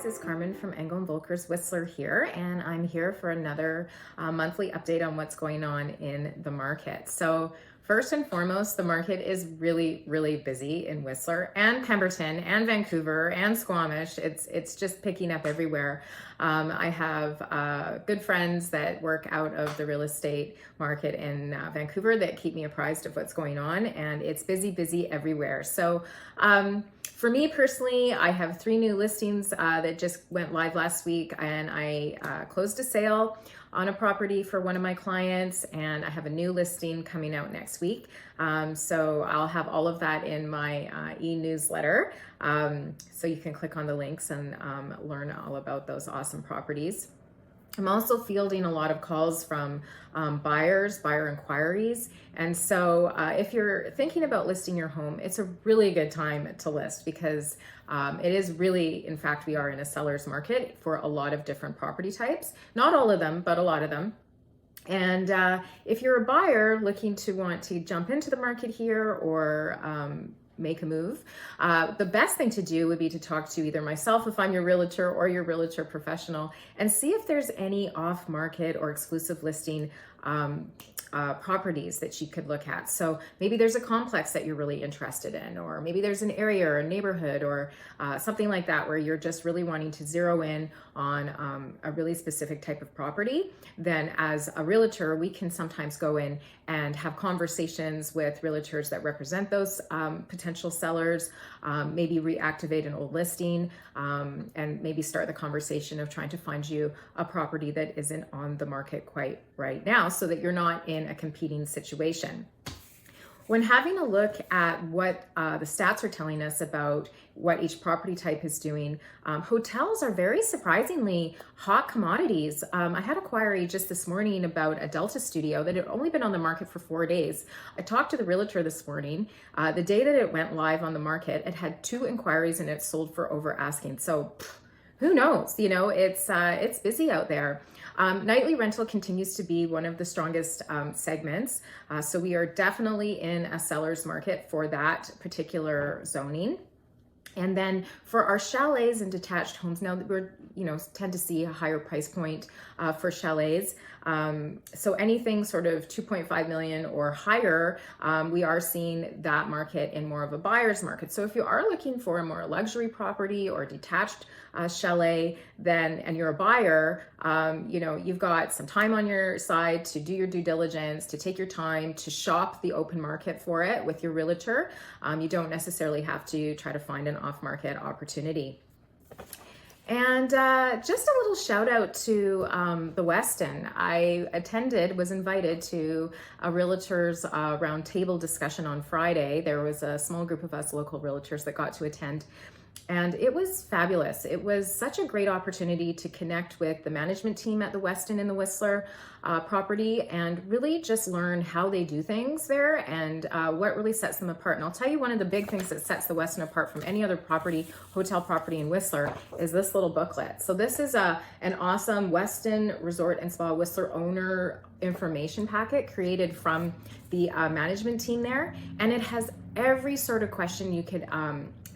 guys, it's Carmyn from Engel and Völkers Whistler here, and I'm here for another monthly update on what's going on in the market. So first and foremost, the market is really, really busy in Whistler and Pemberton and Vancouver and Squamish. It's just picking up everywhere. I have good friends that work out of the real estate market in Vancouver that keep me apprised of what's going on, and it's busy everywhere. So for me personally, I have 3 new listings that just went live last week, and I closed a sale on a property for one of my clients, and I have a new listing coming out next week. So I'll have all of that in my e-newsletter. So you can click on the links and learn all about those awesome properties. I'm also fielding a lot of calls from buyer inquiries. And so if you're thinking about listing your home, it's a really good time to list because it is really, in fact, we are in a seller's market for a lot of different property types. Not all of them, but a lot of them. And if you're a buyer looking to want to jump into the market here or make a move, the best thing to do would be to talk to either myself if I'm your realtor or your realtor professional and see if there's any off-market or exclusive listing properties that you could look at. So maybe there's a complex that you're really interested in, or maybe there's an area or a neighborhood or something like that where you're just really wanting to zero in on a really specific type of property. Then as a realtor, we can sometimes go in and have conversations with realtors that represent those potential sellers, maybe reactivate an old listing, and maybe start the conversation of trying to find you a property that isn't on the market quite right now so that you're not in a competing situation. When having a look at what the stats are telling us about what each property type is doing, hotels are very surprisingly hot commodities. I had a query just this morning about a Delta studio that had only been on the market for 4 days. I talked to the realtor this morning. The day that it went live on the market, it had 2 inquiries and it sold for over asking. So who knows? You know, it's busy out there. Nightly rental continues to be one of the strongest segments. So we are definitely in a seller's market for that particular zoning. And then for our chalets and detached homes, now we're, tend to see a higher price point for chalets. So anything sort of 2.5 million or higher, we are seeing that market in more of a buyer's market. So if you are looking for a more luxury property or detached chalet, and you're a buyer, you've got some time on your side to do your due diligence, to take your time to shop the open market for it with your realtor. You don't necessarily have to try to find an off-market opportunity. And just a little shout out to the Westin. I was invited to a realtors roundtable discussion on Friday. There was a small group of us local realtors that got to attend. And it was fabulous. It was such a great opportunity to connect with the management team at the Westin in the Whistler property and really just learn how they do things there and what really sets them apart. And I'll tell you, one of the big things that sets the Westin apart from any other hotel property in Whistler is this little booklet. So this is an awesome Westin Resort and Spa Whistler owner information packet created from the management team there. And it has every sort of question you could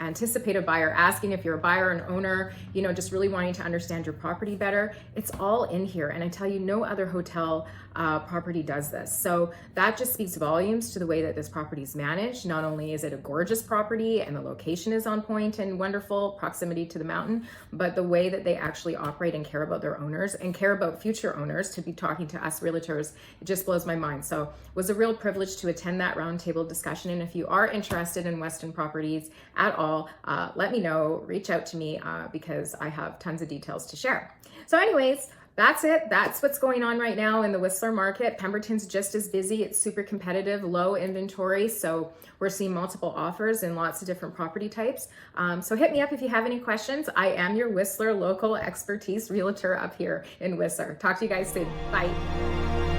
anticipate a buyer asking. If you're a buyer and owner, just really wanting to understand your property better, it's all in here. And I tell you, no other hotel property does this. So that just speaks volumes to the way that this property is managed. Not only is it a gorgeous property and the location is on point and wonderful proximity to the mountain, but the way that they actually operate and care about their owners and care about future owners to be talking to us realtors, it just blows my mind. So it was a real privilege to attend that roundtable discussion. And if you are interested in Westin properties at all, let me know, reach out to me because I have tons of details to share. So anyways, that's it. That's what's going on right now in the Whistler market. Pemberton's just as busy. It's super competitive, low inventory. So we're seeing multiple offers in lots of different property types. So hit me up if you have any questions. I am your Whistler local expertise realtor up here in Whistler. Talk to you guys soon. Bye.